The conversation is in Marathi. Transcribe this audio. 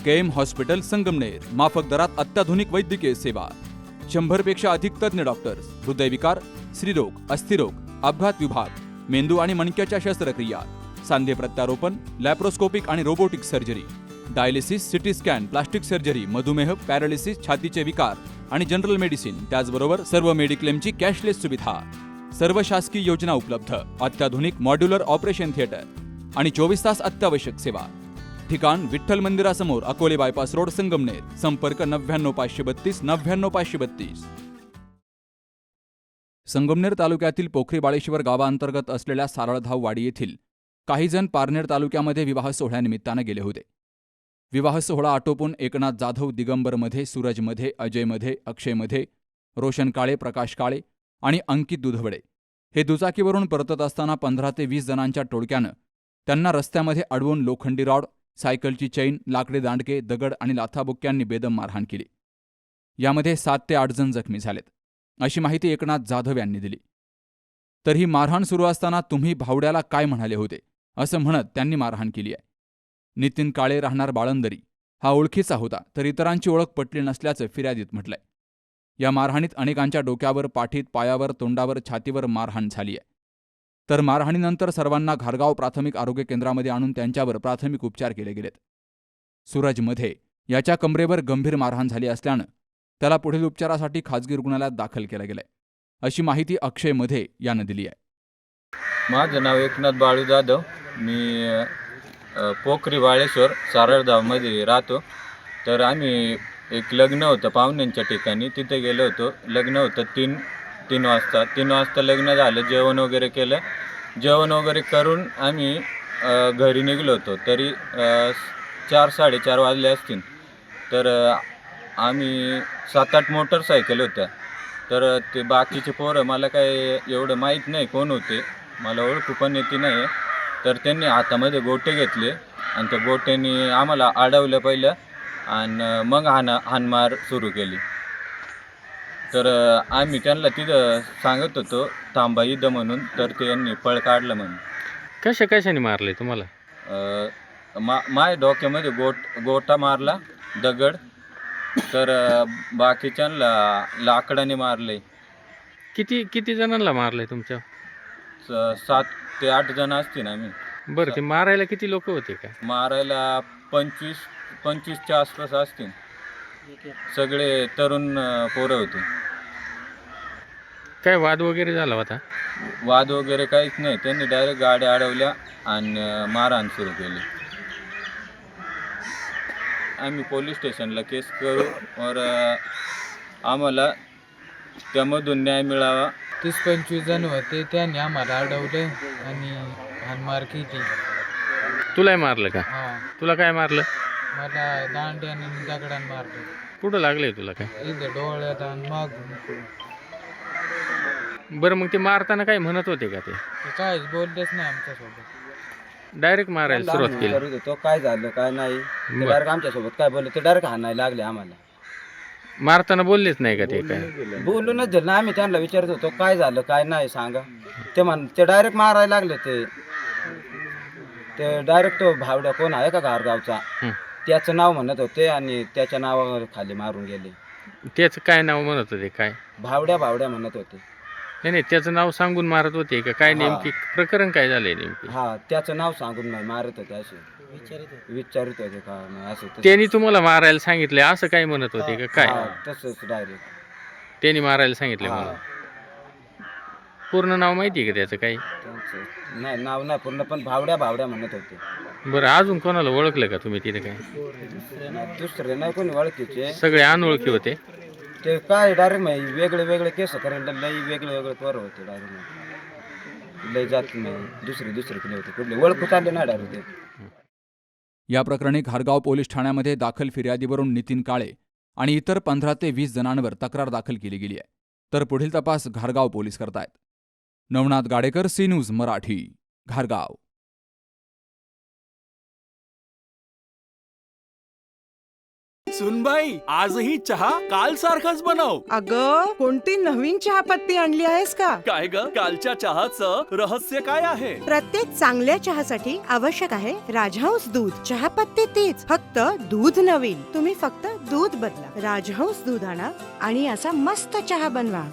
केएम हॉस्पिटल संगमनेर, माफक दरात अत्याधुनिक वैद्यकीय सेवा, 100 पेक्षा अधिक तज्ञ डॉक्टर्स, हृदयविकार, स्त्रीरोग, अस्थिरोग, अपघात विभाग, मेंदू आणि मणक्याच्या शस्त्रक्रिया, सांधे प्रत्यारोपण, लॅप्रोस्कोपिक आणि robotic surgery, dialysis, CT scan, plastic surgery, मधुमेह, पॅरालिसिस, छातीचे विकार आणि जनरल मेडिसिन, त्याचबरोबर सर्व मेडिक्लेमची कॅशलेस सुविधा, सर्व शासकीय योजना उपलब्ध, अत्याधुनिक मॉड्युलर ऑपरेशन थिएटर आणि 24 तास अत्यावश्यक सेवा. ठिकाण विठ्ठल मंदिरासमोर, अकोले बायपास रोड, संगमनेर. संपर्क 99532 99532. संगमनेर तालुक्यातील पोखरी बाळेश्वर गावाअंतर्गत असलेल्या सारळधाव वाडी येथील काही जण पारनेर तालुक्यामध्ये विवाह सोहळ्यानिमित्तानं गेले होते. विवाह सोहळा आटोपून एकनाथ जाधव दिगंबरमध्ये, सूरजमध्ये, अजयमध्ये, अक्षयमध्ये, रोशन काळे, प्रकाश काळे आणि अंकित दुधवडे हे दुचाकीवरून परतत असताना 15 ते 20 जणांच्या टोळक्यानं त्यांना रस्त्यामध्ये अडवून लोखंडी रॉड, सायकलची चैन, लाकडी दांडके, दगड आणि लाथाबुक्क्यांनी बेदम मारहाण केली. यामध्ये 7 ते 8 जण जखमी झालेत, अशी माहिती एकनाथ जाधव यांनी दिली. तर ही मारहाण सुरू असताना तुम्ही भावड्याला काय म्हणाले होते, असं म्हणत त्यांनी मारहाण केली आहे. नितीन काळे, राहणार बाळंदरी, हा ओळखीचा होता, तर इतरांची ओळख पटली नसल्याचं फिर्यादीत म्हटलंय. या मारहाणीत अनेकांच्या डोक्यावर, पाठीत, पायावर, तोंडावर, छातीवर मारहाण झाली आहे. तर मारहाणीनंतर सर्वांना घारगाव प्राथमिक आरोग्य केंद्रामध्ये आणून त्यांच्यावर प्राथमिक उपचार केले गेलेत. सूरजमध्ये याच्या कमरेवर गंभीर मारहाण झाली असल्यानं त्याला पुढील उपचारासाठी खाजगी रुग्णालयात दाखल केलं गेलंय, अशी माहिती अक्षय मध्ये यानं दिली आहे. माझं नाव एकनाथ बाळू जाधव. मी पोखरी बाळेश्वर सारळगावमध्ये राहतो. तर आम्ही एक लग्न होतं पाहुण्यांच्या ठिकाणी, तिथे गेलो होतो. लग्न होतं तीन वाजता लग्न झालं. जेवण वगैरे केलं. जेवण वगैरे करून आम्ही घरी निघलो होतो. तरी 4-4:30 वाजले असतील. तर आम्ही 7-8 मोटरसायकल होत्या. तर ते बाकीचे पोरं मला काय एवढं माहीत नाही कोण होते, मला ओळखू पण येते नाही. तर त्यांनी हातामध्ये गोटे घेतले आणि त्या गोट्यांनी आम्हाला अडवलं पहिलं आणि मग हाणमार सुरू केली. तर आम्ही त्यांना तिथं सांगत होतो थांबा इथं म्हणून, तर त्यांनी पळ काढलं म्हणून. कशाने मारले तुम्हाला? माझ्या डोक्यामध्ये गोटा मारला, दगड. तर बाकीच्यांना लाकडाने मारले. किती जणांना मारले तुमच्या? 7 ते 8 जण असतील आम्ही. बरं, ते मारायला किती लोक होते का? मारायला 25च्या आसपास असतील. सगळे तरुण पोरं होते. काय वाद वगैरे झाला होता? वाद वगैरे काहीच नाही. त्यांनी डायरेक्ट गाड्या अडवल्या आणि मारहाण सुरू केली. आम्ही पोलीस स्टेशनला केस करू और आम्हाला त्यामधून न्याय मिळावा. 30-25 जण होते, त्यांनी आम्हाला अडवलं आणि हाणमार केली. तुलाही मारलं का? हा, तुला काय मारलं? मला दांड्याने दगडाने मारलं. कुठं लागलंय तुला काय? इथं डोळ्यात आणि मागून. बरं, मग ते मारताना काय म्हणत होते का? ते काहीच बोललेच नाही आमच्यासोबत. डायरेक्ट मारायला सुरुवात केली. तो काय झालं काय नाही, ते डायरेक्ट आमच्यासोबत काय बोलले, ते डायरेक्ट हाणायला लागले आम्हाला. मारताना बोललेच नाही का ते काय? बोलूनच दिलं ना. आम्ही त्यांना विचारत होतो काय झालं काय नाही सांगा. ते डायरेक्ट मारायला लागले. ते डायरेक्ट तो भावड्या कोण आहे का घारगावचा, त्याचं नाव म्हणत होते आणि त्याच्या नावावर खाली मारून गेले. त्याचं काय नाव म्हणत होते? काय भावड्या म्हणत होते. नाही, त्याचं नाव सांगून मारत होते का काय? नेमकी प्रकरण काय झालंय नेमकी? हा, त्याचं नाव सांगून नाही मारत होते. असे विचारित होते का नाही असं त्यांनी तुम्हाला मारायला सांगितले असं काय म्हणत होते का काय? तसंच डायरेक्ट त्यांनी मारायला सांगितले मला. पूर्ण नाव माहिती आहे का त्याचं काही? नाही, नाव नाही पूर्ण, पण भावड्या म्हणत होते. बरं, अजून कोणाला ओळखलं का तुम्ही तिथे काय? दुसरे नाही कोणी ओळखीचे, सगळे अनोळखी होते. ते काय डायरेक्ट वेगळे केस करायला लई वेगळे पोरं होते. डायरेक्ट लई जात नाही, दुसरे कुठले होते, कुठले ओळखू चालले नाही डायरेक्ट. या प्रकरणी घारगाव पोलीस ठाण्यामध्ये दाखल फिर्यादीवरून नितीन काळे आणि इतर 15 ते 20 जणांवर तक्रार दाखल केली गेली आहे. तर पुढील तपास घारगाव पोलीस करतायत. नवनाथ गाडेकर, सी न्यूज मराठी, घारगाव. सुनबाई आजही चहा काल सारखाच बनव. अग कोणती नवीन चहापत्ती आणली आहेस का? काय ग, कालच्या चहाचं रहस्य काय आहे? प्रत्येक चांगल्या चहासाठी आवश्यक आहे राजहंस दूध. चहापत्ती तीच, फक्त दूध नवीन. तुम्ही फक्त दूध बदला. राजहंस दूध आणा आणि असा मस्त चहा बनवा.